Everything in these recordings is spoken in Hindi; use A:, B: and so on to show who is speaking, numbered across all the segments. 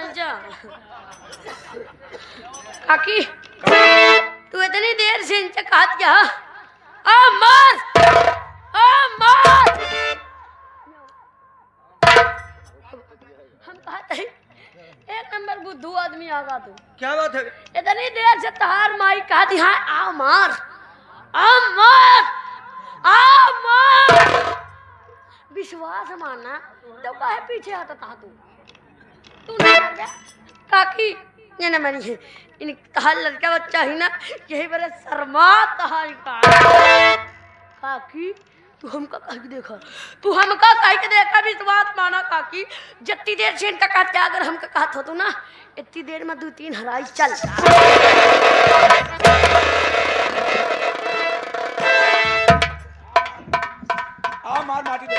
A: चल जा। काकी तू इतनी देर से इनसे कहा क्या? मार मार। हम कहते एक नंबर बुद्धू आदमी आगा तू।
B: क्या बात है?
A: इतनी देर से तहार माई कहा दी हाँ आ मार आ मार आ मार। विश्वास मानना तो काहे पीछे आता था तू नहीं आ गया? काकी ये ना मनी है इन तहार लड़का बच्चा ही ना यही बड़े शर्मा तहार का। काकी तू हमका कह के देखा, तू हमका कह के देखा विश्वास माना काकी। जितनी देर से इनका कहते अगर हमका कहत हो तू ना इतनी देर में 2-3 हराई चल
B: आ मार माटी दे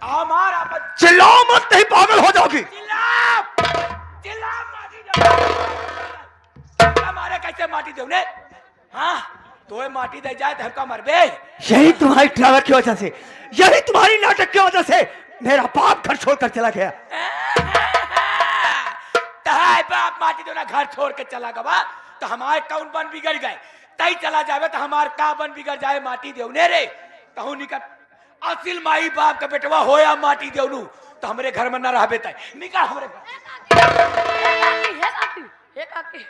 B: आ मार आप चिल्लाओ मत नहीं पागल हो जाओगी। चिल्ला चिल्ला माटी दे मारे कैसे माटी दे उन्हें? हाँ तो माटी दे जाए तो हमका मर बे। यही तुम्हारी ड्राइवर की वजह से, यही तुम्हारी नाटक की वजह से मेरा बाप घर छोड़कर चला गया। बाप माटी दो ना घर छोड़ के चला गवा तो हमारे कौन बन बिगड़ गए? तई चला जावे तो हमार का बन बिगड़ जाए? माटी देव ने रे कहूं निकल असिल माई बाप का बेटवा होया माटी देवनू तो हमरे घर में न रह बेता निकल हमरे घर।
A: हे काकी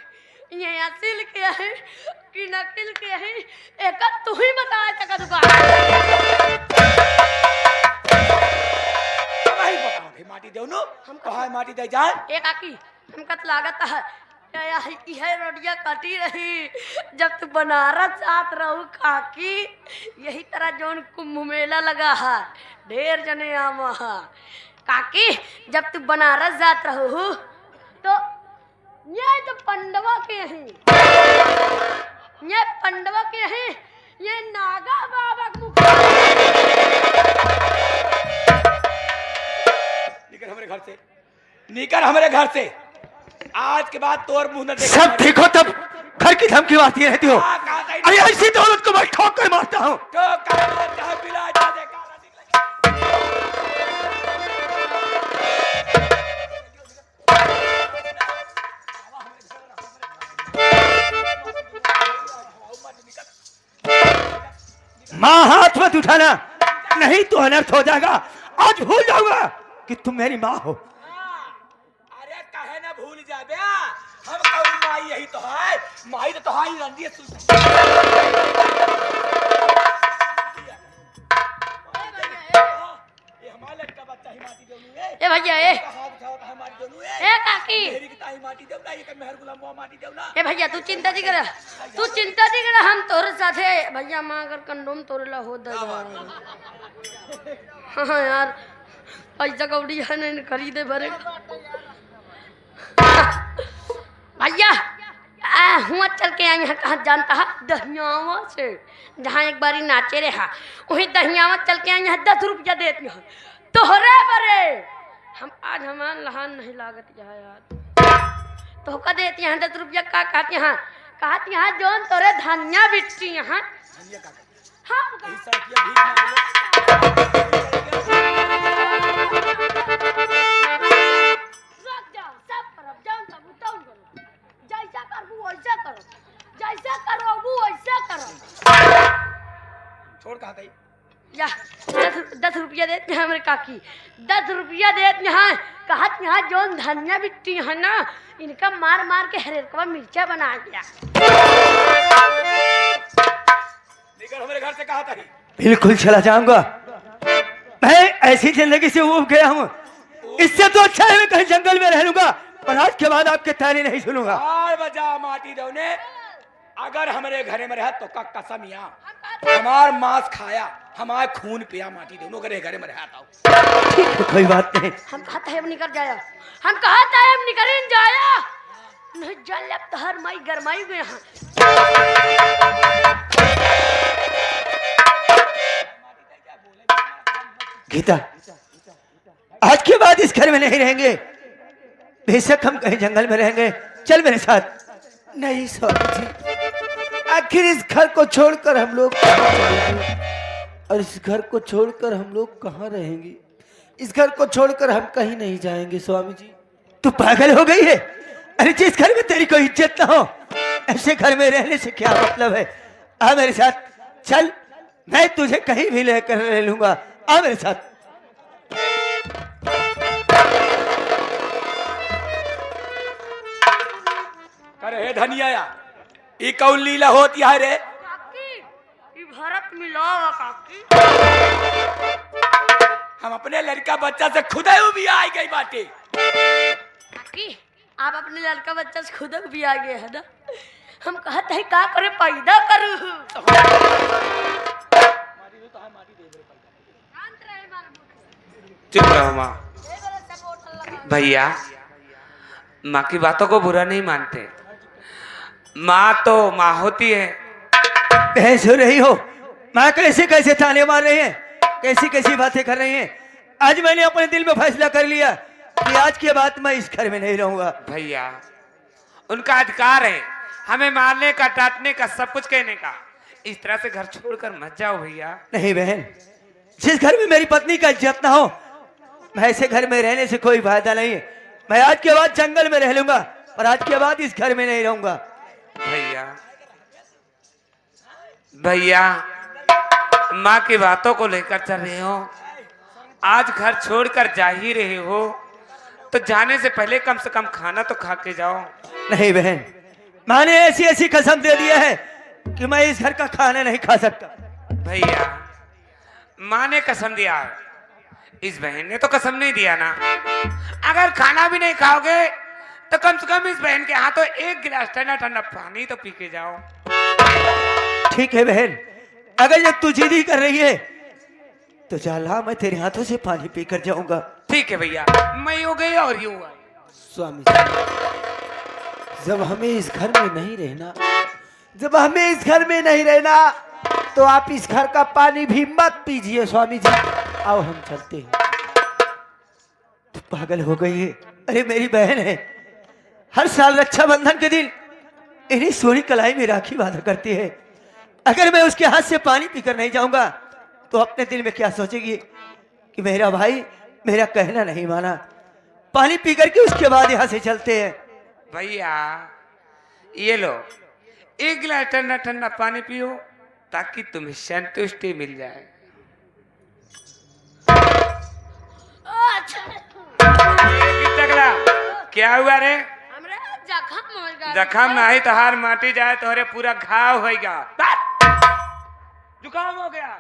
A: ये असिल क्या है कि नकिल क्या है एक तू ही बता सका दुकान
B: वही बताओ फिर माटी देवनू हम कहां माटी दे जाए?
A: ए काकी हमका तो लागत है यह रोटियां कटी रही जब तू बनारस साथ रहू काकी। यही तरह जौन कुंभ मेला लगा है ढेर जने आम काकी। जब तू बनारस जात रहू तो ये तो पंडवा के हैं, ये पंडवा के हैं, ये नागा बाबा
B: निकल हमारे घर से, निकल हमारे घर से। आज के बाद तोर मुंह न देखा। सब ठीक हो तब घर की धमकी आती रहती हो। अरे ऐसी दौलत को मैं ठोक कर मारता हूँ। माँ हाथ मत उठाना नहीं तो अनर्थ हो जाएगा। आज भूल जाऊंगा कि तुम मेरी माँ हो। अरे कहे ना भूल जा बे, हम कौन माई यही तो है, माई तो हाई रंदी है। ये हमारा लड़का बच्चा ही माटी देवनू है।
A: ए भैया ए
B: हाथ उठाओ तो हमारी देवनू है।
A: ए काकी
B: मेरी की ताई माटी देवना ये मेहर गुलाम वो माटी देवना।
A: ए भैया तू चिंता नहीं कर, तू चिंता नहीं कर, हम तोरे साथ है भैया। मां अगर कंडोम तोरे ला हो दे। हाँ यार पैसा कौड़ी है नहीं खरीदे भरे भैया। हुआ चल के यहाँ कहाँ जानता है? दहियावा से जहाँ एक बारी नाचे रहा वही दहियावा चल के यहाँ 10 रुपया देती है तोहरे बरे। हम आज हमारे लहान नहीं लागत यार तो का देती हैं 10 रुपया का कहती हैं कहती हैं जोन तोरे धनिया बिट्टी यहाँ। हाँ
B: छोड़ कहा गई
A: या 10 रुपया देते हैं हमारे काकी, 10 रुपया देते हैं। कहा यहाँ जोन धनिया बिट्टी है ना इनका मार मार के हरेरकवा मिर्चा बना दिया।
B: निकल हमारे घर से कहा था। बिल्कुल चला जाऊंगा, मैं ऐसी जिंदगी से उब गया हूँ। इससे तो अच्छा है मैं कहीं जंगल में रह लूंगा पर आज के बाद आपके ताने नहीं सुनूंगा। बजा माटी दो ने अगर हमारे घरे में रहा तो का कसम यहाँ हमार मांस खाया हमारे खून पिया माटी दोनों घरे घरे में रहता कोई बात नहीं।
A: हम कहते हैं निकल जाया, हम कहते हैं निकल जाया नहीं जल अब तो हर माई गरमाई गए हैं।
B: गीता आज के बाद इस घर में नहीं रहेंगे, बेशक हम कहीं जंगल में रहेंगे, चल मेरे साथ। नहीं स्वामी जी, आखिर इस घर को छोड़कर हम लोग कहाँ जाएंगे और इस घर को छोड़कर हम लोग कहाँ रहेंगे? इस घर को छोड़कर हम कहीं नहीं जाएंगे स्वामी जी। तू पागल हो गई है? अरे जिस घर में तेरी कोई इज्जत ना हो, ऐसे घर में रहने से क्या मतलब है? आ मेरे साथ चल, मैं तुझे कहीं भी लेकर रह लूंगा। आ मेरे साथ।
C: अरे हे धनिया, ये कौन लीला होती है रे?
A: काकी ये भारत मिलावा काकी।
C: हम अपने लड़का बच्चा से खुद भी आ गई बाटे।
A: काकी आप अपने लड़का बच्चा से खुद भी आ गए है ना। हम कहते हैं का करे पैदा करूं।
D: चुप रहो माँ। भैया माँ की बातों को बुरा नहीं मानते, माँ तो माँ होती है।
B: बहस हो रही हो? माँ कैसे कैसे ताने मार रही है, कैसी कैसी बातें कर रही है। आज मैंने अपने दिल में फैसला कर लिया कि आज के बाद मैं इस घर में नहीं रहूंगा।
D: भैया उनका अधिकार है हमें मारने का, डांटने का, सब कुछ कहने का। इस तरह से घर छोड़कर मत जाओ भैया।
B: नहीं बहन, जिस घर में मेरी पत्नी का इज्जत ना हो, मैं ऐसे घर में रहने से कोई फायदा नहीं है। मैं आज के बाद जंगल में रह लूंगा, पर आज के बाद इस घर में नहीं रहूंगा।
D: भैया भैया माँ की बातों को लेकर चल रहे हो, आज घर छोड़कर जा ही रहे हो तो जाने से पहले कम से कम खाना तो खा के जाओ।
B: नहीं बहन, माँ ने ऐसी ऐसी कसम दे दिया है कि मैं इस घर का खाना नहीं खा सकता।
D: भैया माँ ने कसम दिया है, इस बहन ने तो कसम नहीं दिया ना। अगर खाना भी नहीं खाओगे तो कम से कम इस बहन के हाथों एक गिलास ठंडा ठंडा पानी तो पी के जाओ।
B: ठीक है बहन, अगर जब तू जिद ही कर रही है तो चला, मैं तेरे हाथों से पानी पीकर जाऊंगा।
D: ठीक है भैया, मैं यूं गई और यूं आई।
E: स्वामी जी, जब हमें इस घर में नहीं रहना, जब हमें इस घर में नहीं रहना तो आप इस घर का पानी भी मत पीजिए स्वामी जी। आओ हम चलते हैं।
B: तू पागल हो गई है? अरे मेरी बहन है, हर साल रक्षाबंधन के दिन इन्हीं सोनी कलाई में राखी बांधा करती है। अगर मैं उसके हाथ से पानी पीकर नहीं जाऊंगा तो अपने दिल में क्या सोचेगी कि मेरा भाई मेरा कहना नहीं माना। पानी पी करके उसके बाद यहाँ से चलते हैं।
D: भैया ये लो, एक गिलास ठंडा ठंडा पानी पियो ताकि तुम्हें संतुष्टि मिल जाए। टकला क्या हुआ रे?
A: हमरे जखम हो गया।
D: जखम नहीं तो हार माटी जाए तोहरे पूरा घाव होएगा। जुकाम हो गया।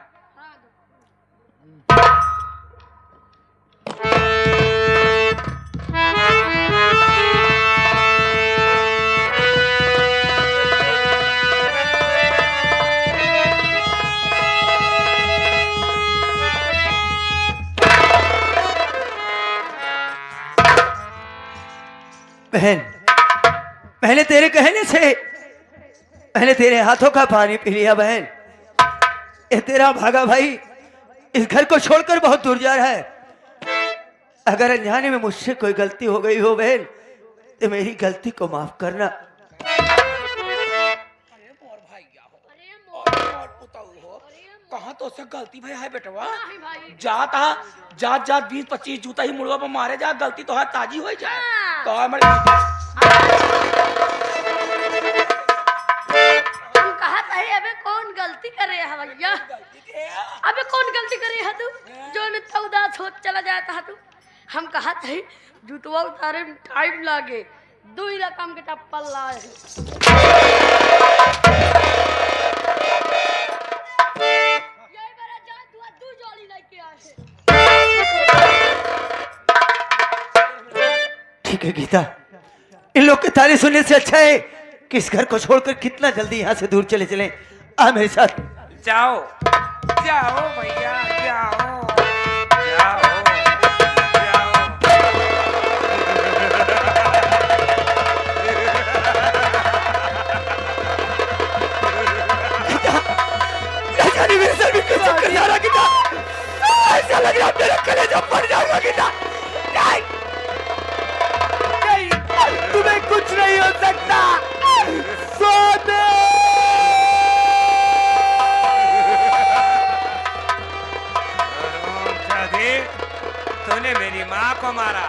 B: बहन, मैंने तेरे कहने से मैंने तेरे हाथों का पानी पी लिया। बहन, ये तेरा भागा भाई इस घर को छोड़कर बहुत दूर जा रहा है। अगर अनजाने में मुझसे कोई गलती हो गई हो बहन, तो मेरी गलती को माफ करना।
C: कहाँ तो उससे गलती भाई है बेटवा?
A: नहीं भाई।
C: जात जात जात 20-25 जूता ही मुड़वा पर मारे जा, गलती तो है ताजी हो जाए।
A: हाँ।
C: तो
A: हम कहा था अबे कौन गलती करे है भैया? अबे कौन गलती करे है तू जो इतना उदास हो चला जाता है तू? हम कहा था जूतवा उतारे में टाइम लागे, 2 रकम के टप्पल लाए।
B: ठीक है गीता, इन लोग के ताने सुनने से अच्छा है कि इस घर को छोड़कर कितना जल्दी यहाँ से दूर चले चले। आ मेरे साथ।
D: जाओ जाओ भैया जाओ जाओ
B: जाओ। मेरे सर में कुछ चक्कर आ रहा गीता, ऐसा लग रहा मेरा कलेजा फट जाएगा गीता। तुम्हें कुछ नहीं हो सकता। सोने
D: तूने मेरी माँ को मारा।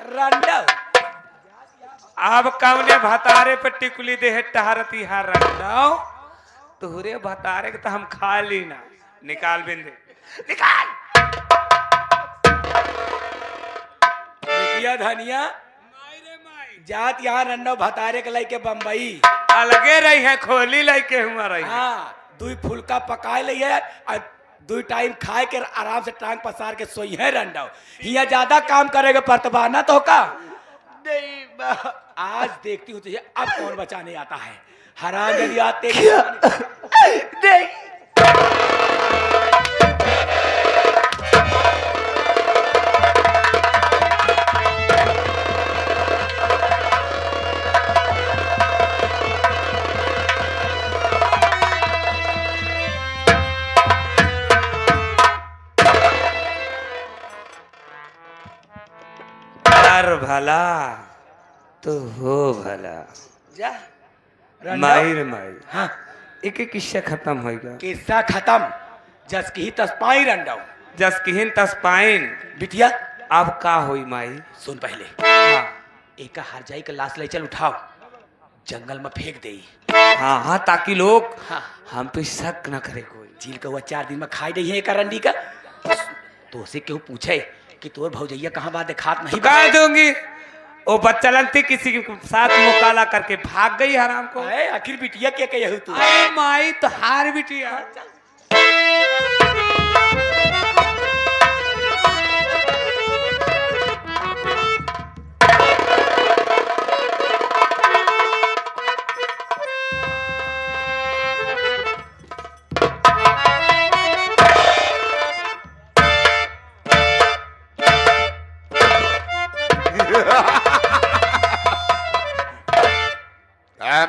C: रंडव
D: अब कवने भतारे पे टिकुली दे टहरती है रंडाओ तुहरे भतारे के तो हम खा ली ना निकाल बिंदे निकाल
C: देखिया धनिया जात यहाँ रंडव भतारे के लाइके बम्बई
D: अलगे रही है खोली लेके हुआ रही है।
C: हाँ 2 फुलका पकाए ली है और 2 टाइम खाए के आराम से टांग पसार के सोई है रंडव हिया ज्यादा काम करेगा परतबाना तो का नहीं आज देखती हूँ तुझे अब कौन बचाने आता है हराम यदि आते नहीं
D: कर भला तो हो भला
C: जा
D: माई रे माई
C: हाँ
D: एक एक किस्सा खत्म होएगा
C: किस्सा खत्म जस की ही तस्पाई रंडव
D: जस किहिन तस पाइन
C: बिटिया
D: अब का होई माई
C: सुन पहले
D: हाँ
C: एक हर जाई का लाश ले चल उठाओ जंगल में फेंक दे
D: हाँ हाँ ताकि लोग
C: हाँ
D: हम पे शक न करे कोई
C: झील का हुआ 4 दिन में खाई रही है एक रंडी का तो उसे क्यों पूछे कि तोर भौजैया कहाँ बात दिखात नहीं
D: कह दूंगी वो बच्चलंती किसी के साथ मुकाला करके भाग गई हराम को
C: अरे आखिर बिटिया क्या कही तू
D: अरे माई तो हार बिटिया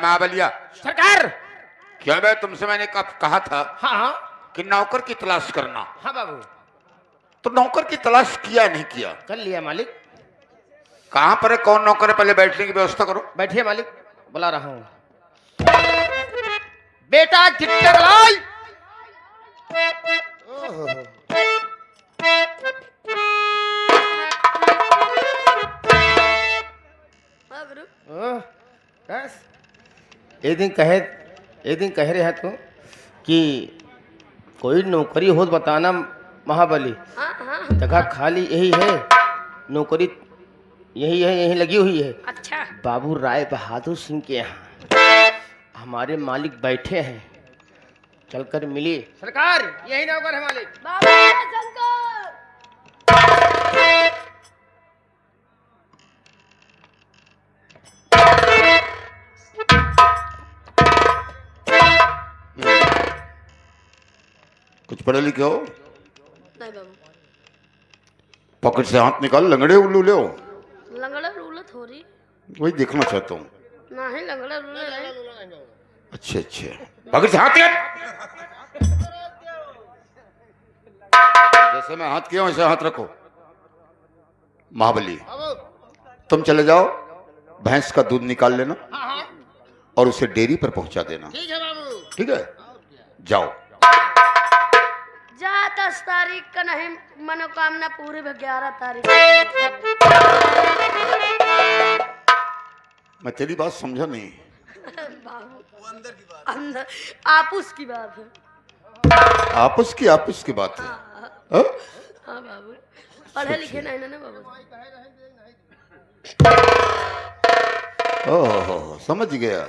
F: महाबलिया
E: सरकार।
F: क्या मैं तुमसे मैंने कब कहा था
E: हाँ हाँ
F: कि नौकर की तलाश करना
E: हाँ बाबू
F: तो नौकर की तलाश किया नहीं किया
E: कर लिया मालिक।
F: कहाँ पर है कौन नौकर है पहले बैठने की व्यवस्था करो
E: बैठिए मालिक बुला रहा हूँ। बेटा चिट्टर लाल।
A: हाँ गुरु
E: बस एक दिन कह रहे हैं तू कि कोई नौकरी हो तो बताना महाबली।
A: हाँ हाँ
E: जगह खाली यही है नौकरी यही है यही लगी हुई है।
A: अच्छा
E: बाबू राय बहादुर सिंह के यहाँ हमारे मालिक बैठे हैं चलकर मिली सरकार यही नौकर है मालिक।
A: बाबा शंकर
F: कुछ पढ़े लिखे हो
A: नहीं बाबू
F: पॉकेट से हाथ निकाल लंगड़े उल्लू ले
A: लंगड़ा रूल थोड़ी
F: वही देखना चाहता हूँ
A: नहीं लंगड़ा रूल नहीं
F: अच्छा अच्छा पॉकेट से हाथ निकाल जैसे मैं हाथ किया वैसे हाथ रखो महाबली तुम चले जाओ भैंस का दूध निकाल लेना और उसे डेयरी पर पहुंचा देना
E: ठीक है बाबू।
F: ठीक है जाओ
A: जा 10 तारीख का नहीं मनोकामना पूरी 11 तारीख
F: मैं तेरी बात समझा नहीं
A: बाबू अंदर आपूस की बात है।
F: आपस की बात है हाँ?
A: हाँ बाबू पढ़े लिखे नहीं ना बाबू।
F: ओह समझ गया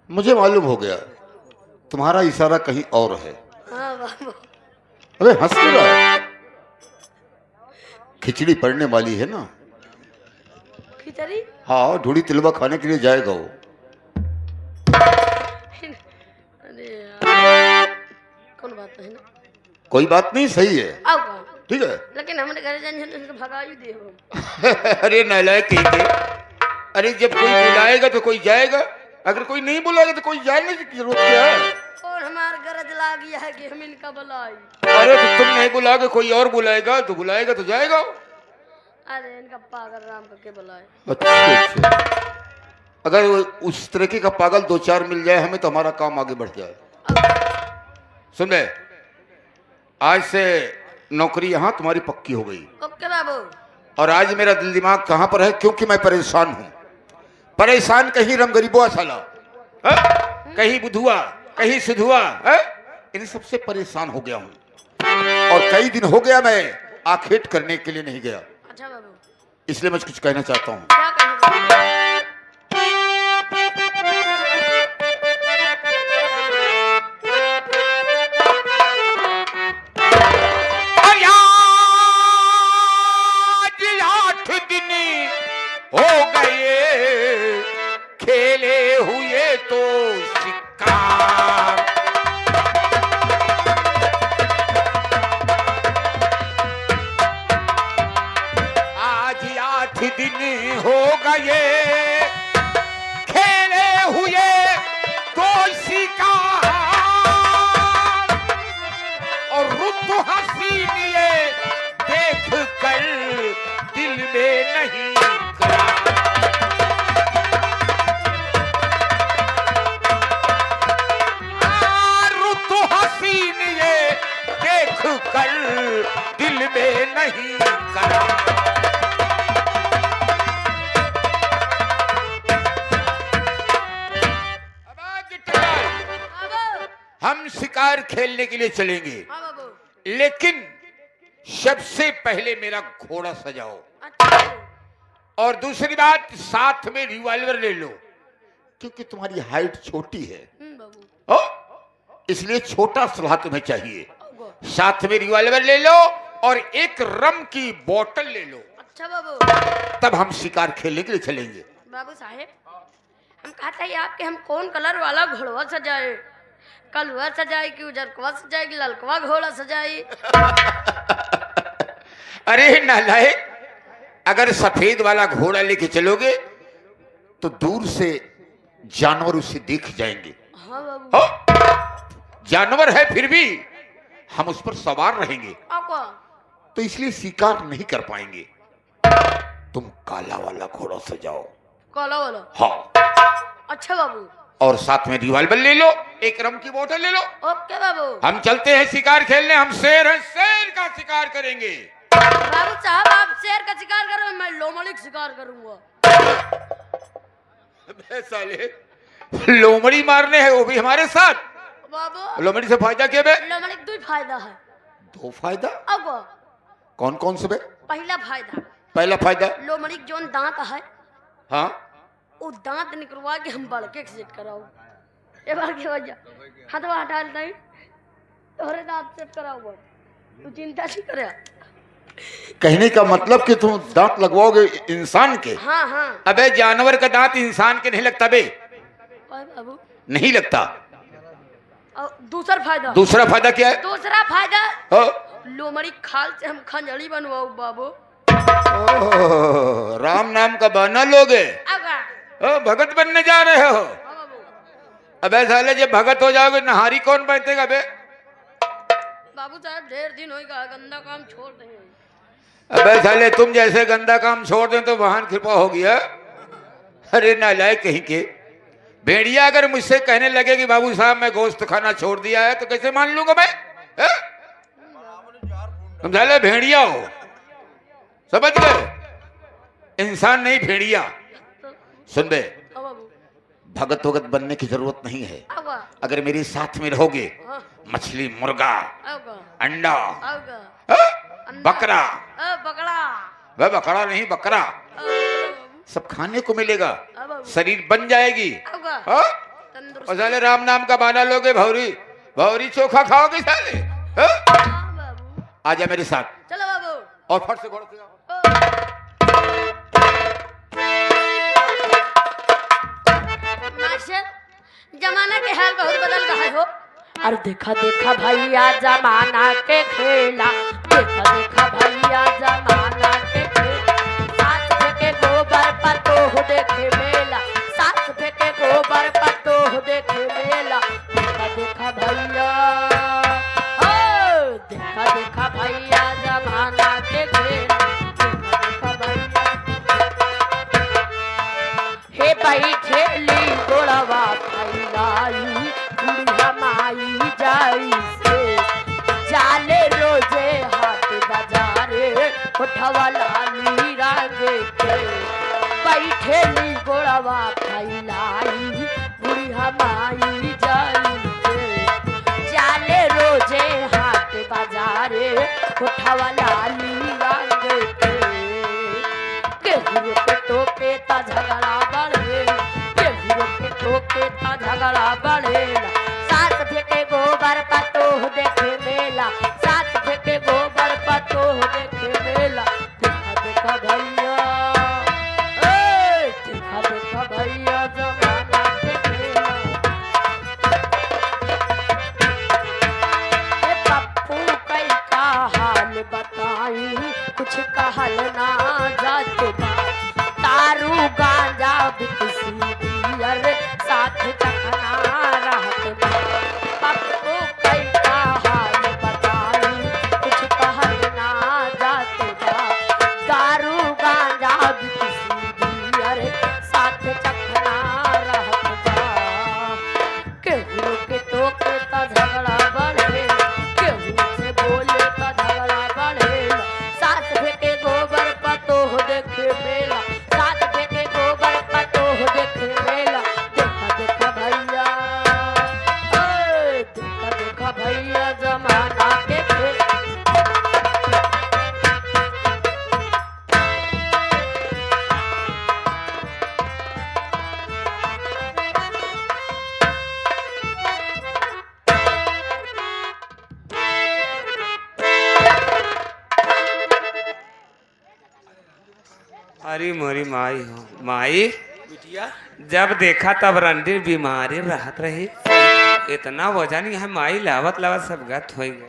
F: मुझे मालूम हो गया तुम्हारा इशारा कहीं और है।
A: हाँ बाबू
F: अरे हंस क्यों रहा है खिचड़ी पड़ने वाली है ना
A: खिचड़ी
F: हाँ ढूढ़ी तिलवा खाने के लिए जाएगा वो
A: अरे यार कौन बात है ना
F: कोई बात नहीं सही है
A: आओ का
F: ठीक है
A: लेकिन हमारे घर जाने तो भगाई दे हो।
F: अरे नालायक कहीं के अरे जब कोई बुलाएगा तो कोई जाएगा अगर कोई नहीं बुलाएगा तो कोई जाने की जरूरत क्या है।
A: और हमारा गरज ला गया है कि हम इनका बुलाई।
F: अरे तो तुम नहीं बुलाओगे कोई और बुलाएगा तो जाएगा।
A: अरे इनका पागल राम करके बुलाए।
F: अच्छा अगर उस तरीके का पागल 2-4 मिल जाए हमें तो हमारा काम आगे बढ़ जाए। सुन ले आज से नौकरी यहाँ तुम्हारी पक्की हो गई।
A: ओके बाबू
F: और आज मेरा दिल दिमाग कहां पर है, क्योंकि मैं परेशान हूं। परेशान कहीं रम गरीबुआ साला, कहीं बुधुआ, कहीं सिधुआ, इन सबसे परेशान हो गया हूं। और कई दिन हो गया मैं आखेट करने के लिए नहीं गया।
A: अच्छा बाबू,
F: इसलिए मैं कुछ कहना चाहता हूं।
A: क्या कहेंगे?
D: आज 8 दिन हो गए खेले हुए तो शिकार। आज 8 दिन हो गए खेले हुए तो शिकार। और रुत हसीन ये देख कर दिल में नहीं करार। रुत हसीन ये देख कर दिल में नहीं करार। अब आगे चल,
A: बाबू,
D: हम शिकार खेलने के लिए चलेंगे,
A: हाँ बाबू।
D: लेकिन सबसे पहले मेरा घोड़ा सजाओ।
A: अच्छा बाबू।
D: और दूसरी बात, साथ में रिवॉल्वर ले लो।
F: क्योंकि तुम्हारी हाइट छोटी है,
A: बाबू।
F: इसलिए छोटा सलाह तुम्हें चाहिए।
A: बाबू।
D: साथ में रिवॉल्वर ले लो और एक रम की बोतल ले लो,
A: अच्छा बाबू।
F: तब हम शिकार खेलने के लिए चलेंगे।
A: बाबू साहेब, हम कहते हैं आपके हम कौन कलर वाला घोड़वा सजाए? कलवा सजाए कि उजरकवा सजाए कि ललकवा घोड़ा सजाए?
D: अरे नालायक, अगर सफेद वाला घोड़ा लेके चलोगे
F: तो दूर से जानवर उसे देख जाएंगे।
A: हाँ बाबू।
D: हो, जानवर है फिर भी हम उस पर सवार रहेंगे,
A: आपका
F: तो इसलिए शिकार नहीं कर पाएंगे। तुम काला वाला घोड़ा सजाओ।
A: काला वाला?
F: हाँ,
A: अच्छा बाबू।
D: और साथ में रिवॉल्वर ले लो, एक रम की बोतल ले लो।
A: ओके बाबू।
D: हम चलते हैं शिकार खेलने। हम शेर हैं, शेर का शिकार करेंगे।
A: बाबू साहब, आप शेर का शिकार करो, मैं लोमड़ी का शिकार करूंगा।
D: अबे साले, लोमड़ी मारने हैं वो भी हमारे साथ।
A: बाबू,
D: लोमड़ी से फायदा क्या बे?
A: लोमड़ी का दो फायदा है।
F: दो फायदा?
A: अब
F: कौन कौन से बे?
A: पहला फायदा,
F: पहला फायदा,
A: लोमड़ी का जोन दांत है,
F: हाँ,
A: वो दांत निकलवा के हम बड़के के सेट कराओ। ए बार के भैया हाथवा हटा नहीं, तोहरे दांत सेट कराओ, तू चिंता नहीं करे।
F: कहने का मतलब कि तुम दांत लगवाओगे इंसान के?
A: हाँ हाँ।
D: अबे जानवर का दांत इंसान के नहीं लगता बे,
A: ओए बाबू,
D: नहीं लगता।
A: और दूसरा फायदा,
D: दूसरा फायदा क्या है?
A: दूसरा फायदा,
D: हाँ?
A: लोमड़ी खाल से हम खंजड़ी बनवाओ बाबू।
D: ओह, राम नाम का बहाना लोगे?
A: आगा।
D: भगत बनने जा रहे हो?
A: हाँ बाबू।
D: अबे साले, जब भगत हो जाओगे नहारी कौन बैठेगा बे?
A: बाबू साहब, ढेर दिन होगा, गंदा काम छोड़ दे।
D: अबे साले, तुम जैसे गंदा काम छोड़ दें तो वाहन कृपा हो गया। अरे नालायक कहीं के, भेड़िया अगर मुझसे कहने लगे कि बाबू साहब मैं गोश्त खाना छोड़ दिया है, तो कैसे मान लूंगा मैं? तुम साले भेड़िया हो, समझ गए? इंसान नहीं, भेड़िया। सुन बे,
A: हाँ बाबू।
F: भगत वगत बनने की जरूरत नहीं है।
A: आगा।
F: अगर मेरे साथ में रहोगे,
A: हाँ।
F: मछली, मुर्गा,
A: आगा।
F: अंडा,
A: आगा।
D: बकरा,
A: बकरा।
D: वह बकरा नहीं बकरा,
F: सब खाने को मिलेगा,
D: शरीर बन जाएगी। हाँ?
A: तंदुरुस्त।
D: और साले राम नाम का बहाना लोगे, भौरी भौरी चोखा खाओगे साले। हाँ?
A: हाँ बाबू।
F: आजा मेरे साथ
A: चलो बाबू।
F: और फट से घोड़े से जाओ।
A: मास्टर, जमाना के हाल बहुत बदल गए हो। अरे देखा देखा भैया जमाना के खेला, देखा देखा भैया जमाना के खेला। सास फेंके गोबर पर तो देखे मेला, सास फेंके गोबर पर तो देखे मेला। देखा देखा भैया, ओ देखा देखा भैया जमाना के खेला, देखा देखा भैया। हे भाई खेली गोड़वा फैलाई, बुढ़िया माई जाई से जाले रोजे हाट बाजारे, उठवा बैठेली गोड़वा फैलाई बुढ़िया माई जाई जाले रोजे हाट बाजारे उठावा लाली रंग केहू के टोके ता झगड़ा बढ़े केहू के टोके ता झगड़ा बढ़े साथ फेंके गोबर पतोह देखे मेला साथ फेंके गोबर पतोह देखे मेला देखा देखा भैया देखा देखा भैया जमाना के खेला पप्पू कई का हाल बताई कुछ कहल ना जात बा दारू गांजा बिकसी बियर साथ चखना रहत बा पप्पू कई का हाल बताई कुछ कहल ना जात बा दारू गांजा बिकसी बियर साथ चखना रहत बा केहू के टोके ता झगड़ा बढ़े केहू से बोले ता झगड़ा बढ़े साथ फेंके गोबर पतोह देखे मेला साथ फेंके गोबर पतोह देखे मेला देखा देखा भैया देखा देखा भैया जमाना के खेल
D: अरे मोरी माई हो माई
C: बिटिया
D: जब देखा तब रंडी बीमारी रहत रही इतना वजन है माई लावत लावत सब गत हो गए।